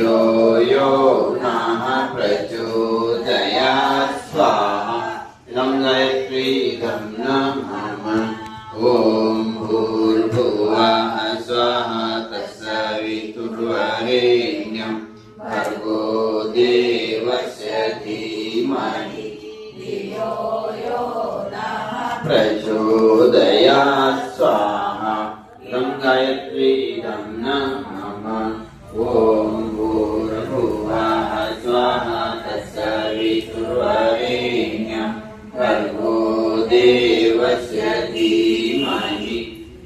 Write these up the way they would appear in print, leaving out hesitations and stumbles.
धियो यो नः प्रचोदयात् स्वाहा इदं गायत्रीदं नमः ॐ भूर्भुवः स्वः तत्सवितुर्वरेण्यं भर्गो देवस्य धीमहि धियो यो नः प्रचोदयात् स्वाहा इदं गायत्रीदं नमः ॐ भूर्भुवः स्वः तत्सवितुर्वरेण्यं भर्गो देवस्य धीमहि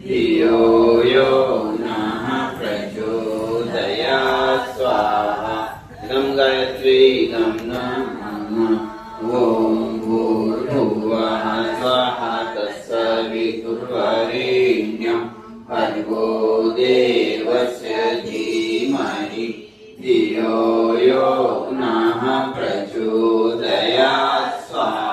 धियो यो नः प्रचोदयात् स्वाहा इदं गायत्रीदं नमः ॐ भूर्भुवः स्वः तत्सवितुर्वरेण्यं भर्गो देवस्य धीमहि धियो यो नः प्रचोदयात् स्वाहा